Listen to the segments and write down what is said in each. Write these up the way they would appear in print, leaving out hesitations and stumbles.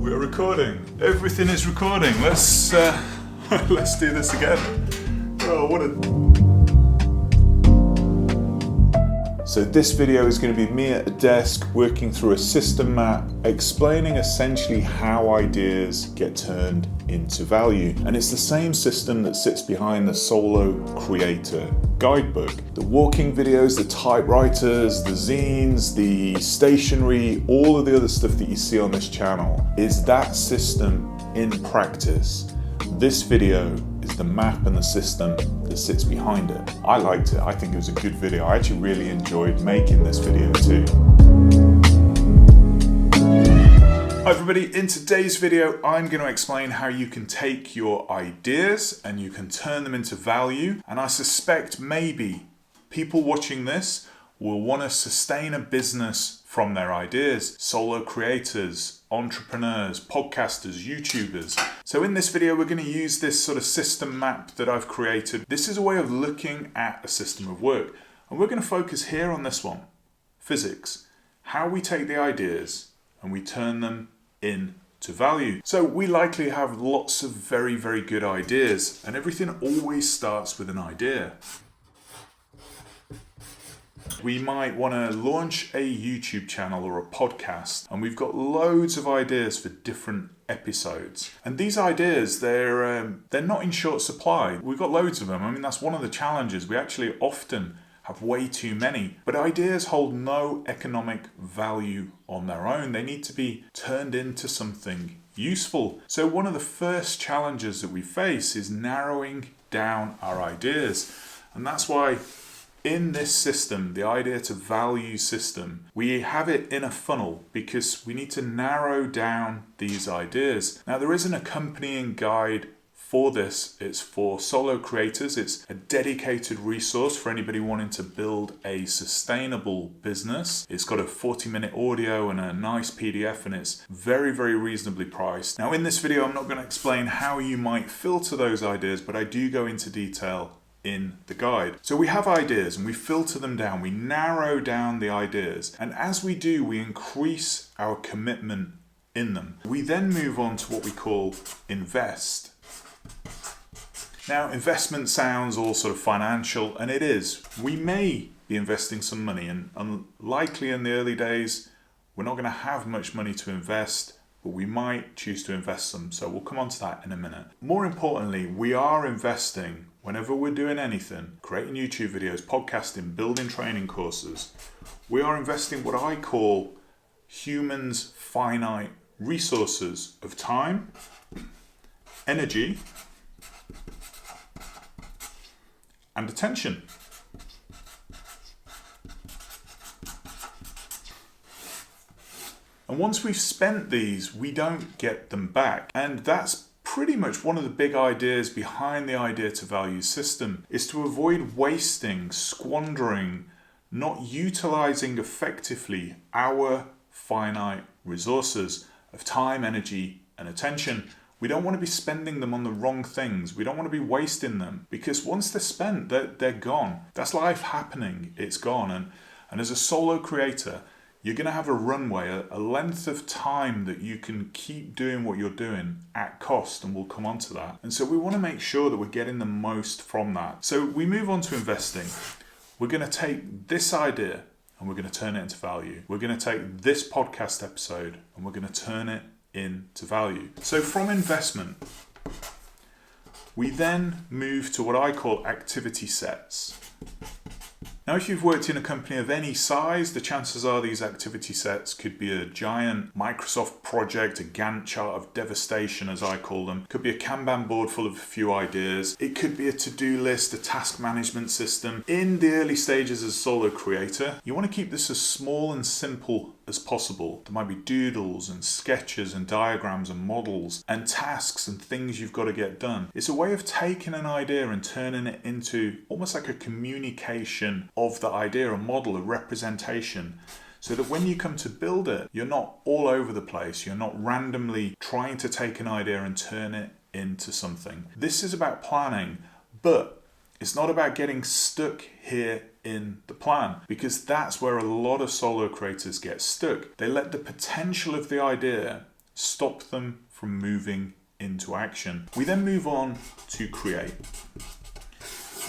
We're recording. Everything is recording. Let's do this again. Oh, what a... So this video is going to be me at a desk working through a system map, explaining essentially how ideas get turned into value. And it's the same system that sits behind the Solo Creator guidebook. The walking videos, the typewriters, the zines, the stationery, all of the other stuff that you see on this channel is that system in practice. This video is the map and the system that sits behind it. I liked it. I think it was a good video. I actually really enjoyed making this video too. Hi everybody, in today's video I'm going to explain how you can take your ideas and you can turn them into value, and I suspect maybe people watching this will want to sustain a business from their ideas. Solo creators, entrepreneurs, podcasters, YouTubers. So in this video we're going to use this sort of system map that I've created. This is a way of looking at a system of work, and we're going to focus here on this one, physics. How we take the ideas and we turn them into value. So we likely have lots of very, very good ideas, and everything always starts with an idea. We might want to launch a YouTube channel or a podcast, and we've got loads of ideas for different episodes. And these ideas, they're not in short supply. We've got loads of them. I mean, that's one of the challenges. We actually often have way too many, but ideas hold no economic value on their own. They need to be turned into something useful. So one of the first challenges that we face is narrowing down our ideas. And that's why in this system, the idea to value system, we have it in a funnel because we need to narrow down these ideas. Now, there is an accompanying guide for this. It's for solo creators. It's a dedicated resource for anybody wanting to build a sustainable business. It's got a 40-minute audio and a nice PDF, and it's very, very reasonably priced. Now, in this video, I'm not going to explain how you might filter those ideas, but I do go into detail in the guide. So we have ideas and we filter them down. We narrow down the ideas. And as we do, we increase our commitment in them. We then move on to what we call invest. Now, investment sounds all sort of financial, and it is. We may be investing some money, and unlikely in the early days, we're not going to have much money to invest, but we might choose to invest some. So we'll come on to that in a minute. More importantly, we are investing whenever we're doing anything, creating YouTube videos, podcasting, building training courses. We are investing what I call humans' finite resources of time, energy, and attention. And once we've spent these, we don't get them back. And that's pretty much one of the big ideas behind the idea to value system, is to avoid wasting, squandering, not utilizing effectively our finite resources of time, energy, and attention. We don't want to be spending them on the wrong things. We don't want to be wasting them, because once they're spent, they're gone. That's life happening. It's gone. And as a solo creator, you're going to have a runway, a length of time that you can keep doing what you're doing at cost, and we'll come on to that. And so we want to make sure that we're getting the most from that. So we move on to investing. We're going to take this idea and we're going to turn it into value. We're going to take this podcast episode and we're going to turn it into value. So from investment, we then move to what I call activity sets. Now, if you've worked in a company of any size, the chances are these activity sets could be a giant Microsoft project, a Gantt chart of devastation, as I call them. It could be a Kanban board full of a few ideas. It could be a to-do list, a task management system. In the early stages as a solo creator, you want to keep this as small and simple as possible. There might be doodles and sketches and diagrams and models and tasks and things you've got to get done. It's a way of taking an idea and turning it into almost like a communication of the idea, a model, a representation, so that when you come to build it, you're not all over the place. You're not randomly trying to take an idea and turn it into something. This is about planning, but it's not about getting stuck here in the plan, because that's where a lot of solo creators get stuck. They let the potential of the idea stop them from moving into action. We then move on to create.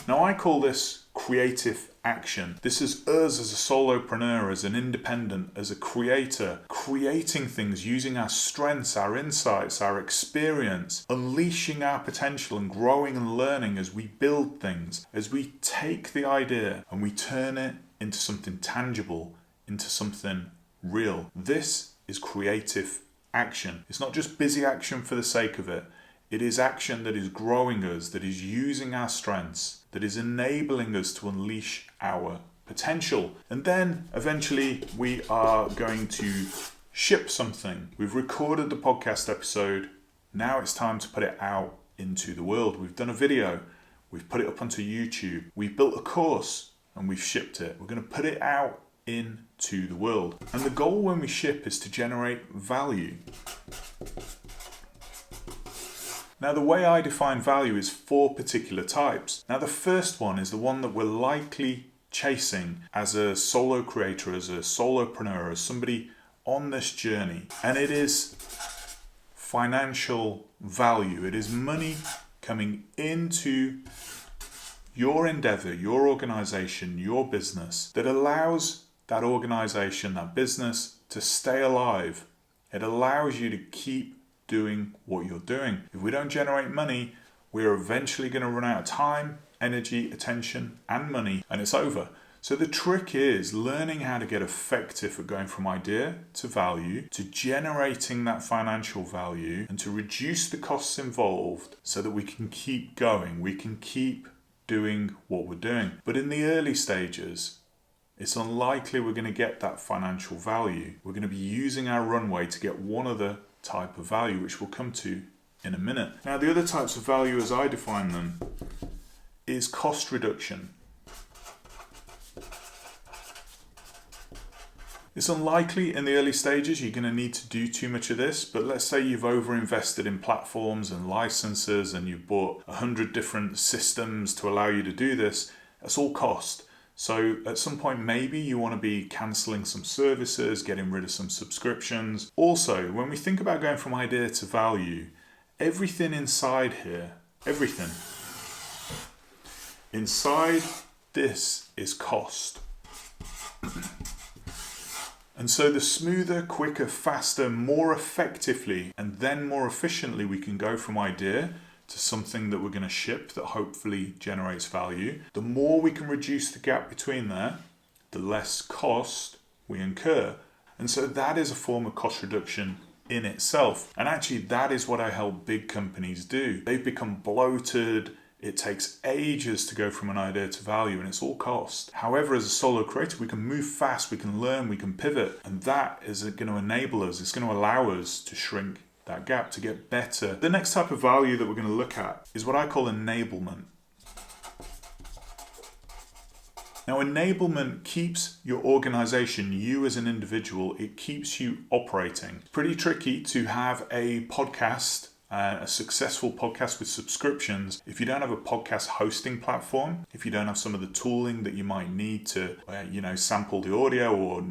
Now I call this creative action. This is us as a solopreneur, as an independent, as a creator, creating things using our strengths, our insights, our experience, unleashing our potential and growing and learning as we build things, as we take the idea and we turn it into something tangible, into something real. This is creative action. It's not just busy action for the sake of it. It is action that is growing us, that is using our strengths, that is enabling us to unleash our potential. And then eventually we are going to ship something. We've recorded the podcast episode. Now it's time to put it out into the world. We've done a video. We've put it up onto YouTube. We've built a course and we've shipped it. We're going to put it out into the world. And the goal when we ship is to generate value. Now, the way I define value is 4 particular types. Now, the first one is the one that we're likely chasing as a solo creator, as a solopreneur, as somebody on this journey. And it is financial value. It is money coming into your endeavor, your organization, your business that allows that organization, that business to stay alive. It allows you to keep doing what you're doing. If we don't generate money, we're eventually going to run out of time, energy, attention, and money, and it's over. So the trick is learning how to get effective at going from idea to value, to generating that financial value, and to reduce the costs involved so that we can keep going. We can keep doing what we're doing. But in the early stages, it's unlikely we're going to get that financial value. We're going to be using our runway to get one other type of value, which we'll come to in a minute. Now, the other types of value as I define them is cost reduction. It's unlikely in the early stages you're going to need to do too much of this, but let's say you've overinvested in platforms and licenses and you've bought 100 different systems to allow you to do this. That's all cost. So at some point, maybe you want to be cancelling some services, getting rid of some subscriptions. Also, when we think about going from idea to value, everything inside here, everything inside this is cost. And so the smoother, quicker, faster, more effectively, and then more efficiently we can go from idea to something that we're going to ship that hopefully generates value, the more we can reduce the gap between there, the less cost we incur. And so that is a form of cost reduction in itself. And actually that is what I help big companies do. They've become bloated. It takes ages to go from an idea to value, and it's all cost. However, as a solo creator, we can move fast, we can learn, we can pivot, and that is going to enable us, it's going to allow us to shrink that gap, to get better. The next type of value that we're going to look at is what I call enablement. Now, enablement keeps your organization, you as an individual, it keeps you operating. It's pretty tricky to have a podcast, a successful podcast with subscriptions, if you don't have a podcast hosting platform, if you don't have some of the tooling that you might need to, sample the audio or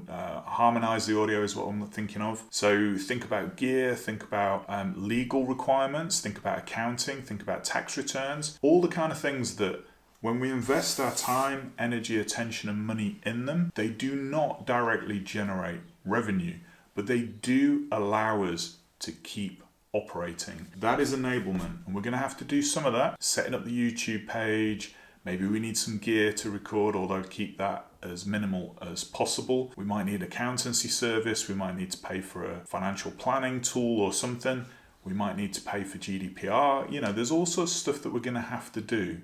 harmonize the audio is what I'm thinking of. So think about gear, think about legal requirements, think about accounting, think about tax returns, all the kind of things that when we invest our time, energy, attention, and money in them, they do not directly generate revenue, but they do allow us to keep operating. That is enablement, and we're going to have to do some of that, setting up the YouTube page. Maybe we need some gear to record, although keep that as minimal as possible. We might need accountancy service, we might need to pay for a financial planning tool or something, we might need to pay for GDPR. There's all sorts of stuff that we're going to have to do.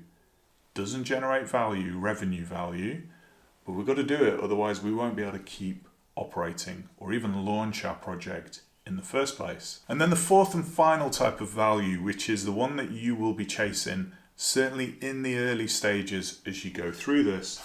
Doesn't generate value, revenue value, but we've got to do it, otherwise we won't be able to keep operating or even launch our project in the first place. And then the fourth and final type of value, which is the one that you will be chasing, certainly in the early stages as you go through this,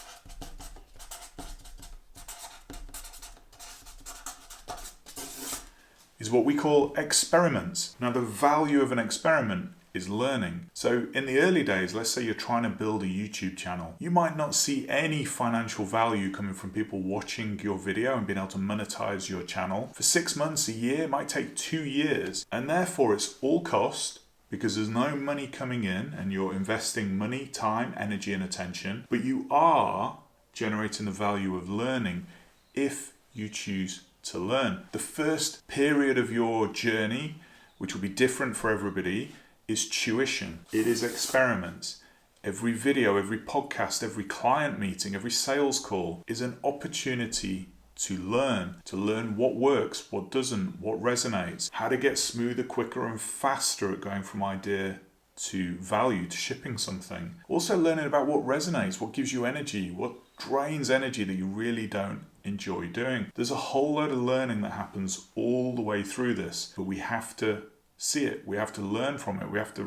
is what we call experiments. Now, the value of an experiment is learning. So in the early days, let's say you're trying to build a YouTube channel, you might not see any financial value coming from people watching your video and being able to monetize your channel. For 6 months, a year, it might take 2 years. And therefore it's all cost because there's no money coming in and you're investing money, time, energy, and attention, but you are generating the value of learning if you choose to learn. The first period of your journey, which will be different for everybody, is tuition. It is experiments. Every video, every podcast, every client meeting, every sales call is an opportunity to learn what works, what doesn't, what resonates, how to get smoother, quicker, and faster at going from idea to value, to shipping something. Also learning about what resonates, what gives you energy, what drains energy that you really don't enjoy doing. There's a whole load of learning that happens all the way through this, but we have to see it. We have to learn from it. We have to,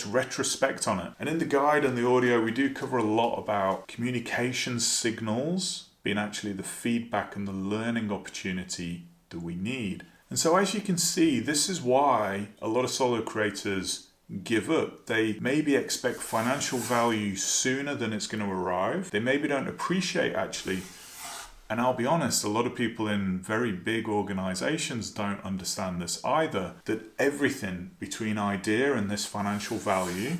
retrospect on it. And in the guide and the audio, we do cover a lot about communication signals being actually the feedback and the learning opportunity that we need. And so as you can see, this is why a lot of solo creators give up. They maybe expect financial value sooner than it's going to arrive. They maybe don't appreciate actually, and I'll be honest, a lot of people in very big organizations don't understand this either, that everything between idea and this financial value,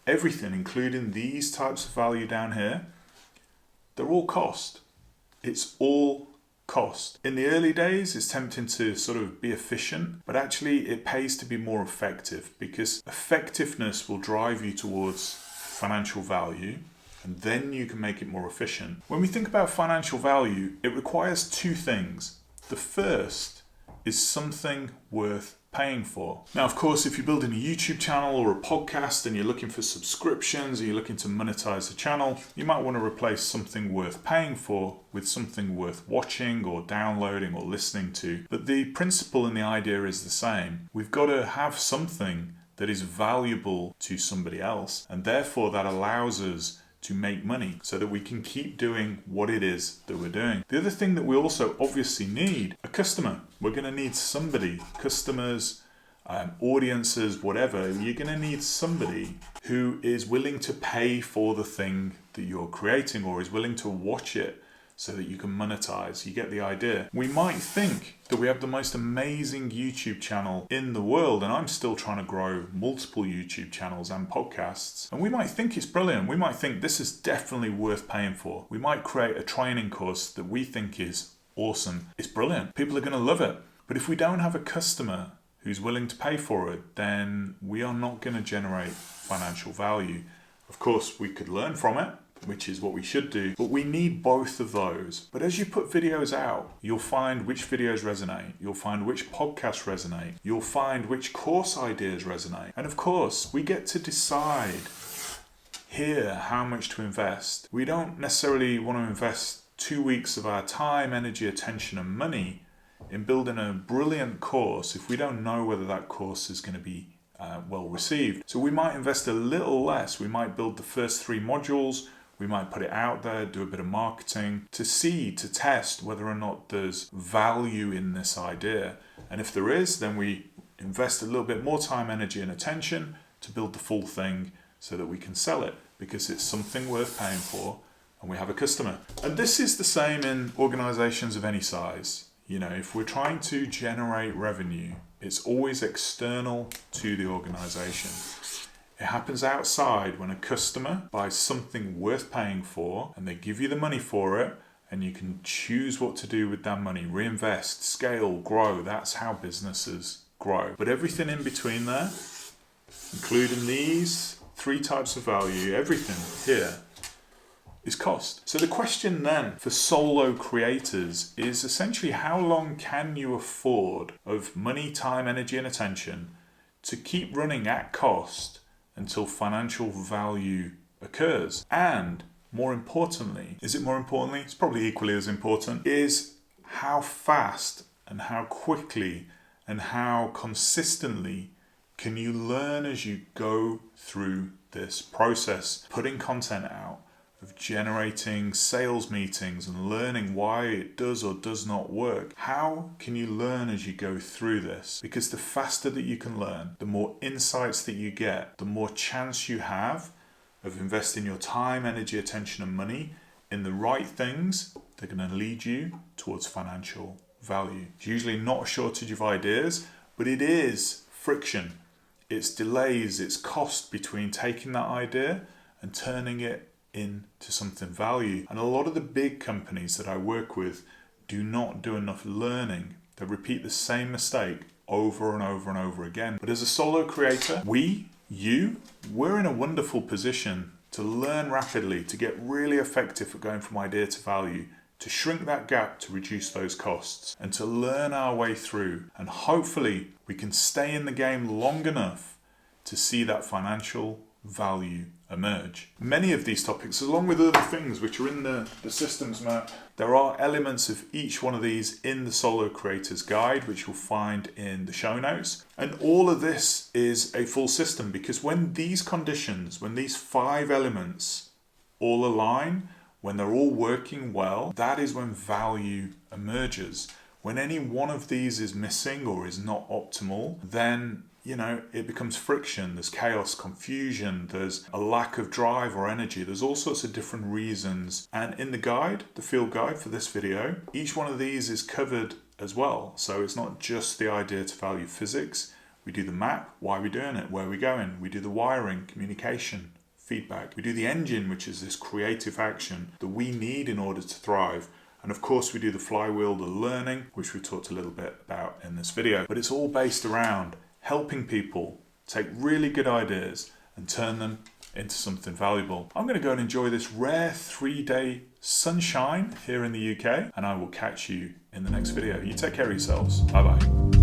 everything including these types of value down here, they're all cost. It's all cost. In the early days, it's tempting to sort of be efficient, but actually it pays to be more effective because effectiveness will drive you towards financial value and then you can make it more efficient. When we think about financial value, it requires two things. The first is something worth paying for. Now, of course, if you're building a YouTube channel or a podcast and you're looking for subscriptions or you're looking to monetize the channel, you might want to replace something worth paying for with something worth watching or downloading or listening to. But the principle and the idea is the same. We've got to have something that is valuable to somebody else, and therefore that allows us to make money so that we can keep doing what it is that we're doing. The other thing that we also obviously need, a customer. We're going to need somebody, customers, audiences, whatever. You're going to need somebody who is willing to pay for the thing that you're creating or is willing to watch it so that you can monetize. You get the idea. We might think that we have the most amazing YouTube channel in the world, and I'm still trying to grow multiple YouTube channels and podcasts, and we might think it's brilliant. We might think this is definitely worth paying for. We might create a training course that we think is awesome. It's brilliant. People are going to love it. But if we don't have a customer who's willing to pay for it, then we are not going to generate financial value. Of course, we could learn from it, which is what we should do, but we need both of those. But as you put videos out, you'll find which videos resonate, you'll find which podcasts resonate, you'll find which course ideas resonate. And of course, we get to decide here how much to invest. We don't necessarily want to invest 2 weeks of our time, energy, attention, and money in building a brilliant course if we don't know whether that course is going to be well received. So we might invest a little less. We might build the first 3 modules. We might put it out there, do a bit of marketing to see, to test whether or not there's value in this idea. And if there is, then we invest a little bit more time, energy, and attention to build the full thing so that we can sell it because it's something worth paying for and we have a customer. And this is the same in organizations of any size. You know, if we're trying to generate revenue, it's always external to the organization. It happens outside when a customer buys something worth paying for and they give you the money for it and you can choose what to do with that money, reinvest, scale, grow. That's how businesses grow. But everything in between there, including these 3 types of value, everything here is cost. So the question then for solo creators is essentially how long can you afford of money, time, energy, and attention to keep running at cost until financial value occurs? And more importantly, it's probably equally as important, is how fast and how quickly and how consistently can you learn as you go through this process, putting content out, of generating sales meetings and learning why it does or does not work. How can you learn as you go through this? Because the faster that you can learn, the more insights that you get, the more chance you have of investing your time, energy, attention, and money in the right things that are going to lead you towards financial value. It's usually not a shortage of ideas, but it is friction. It's delays, it's cost between taking that idea and turning it into something value. And a lot of the big companies that I work with do not do enough learning. They repeat the same mistake over and over and over again. But as a solo creator, we're in a wonderful position to learn rapidly, to get really effective at going from idea to value, to shrink that gap, to reduce those costs, and to learn our way through. And hopefully we can stay in the game long enough to see that financial value emerge. Many of these topics, along with other things which are in the systems map, there are elements of each one of these in the Solo Creators Guide, which you'll find in the show notes. And all of this is a full system, because when these conditions, when these 5 elements all align, when they're all working well, that is when value emerges. When any one of these is missing or is not optimal, then it becomes friction, there's chaos, confusion, there's a lack of drive or energy, there's all sorts of different reasons. And in the guide, the field guide for this video, each one of these is covered as well. So it's not just the idea to value physics. We do the map, why are we doing it, where are we going? We do the wiring, communication, feedback. We do the engine, which is this creative action that we need in order to thrive. And of course we do the flywheel, the learning, which we talked a little bit about in this video. But it's all based around helping people take really good ideas and turn them into something valuable. I'm going to go and enjoy this rare 3-day sunshine here in the UK, and I will catch you in the next video. You take care of yourselves. Bye bye.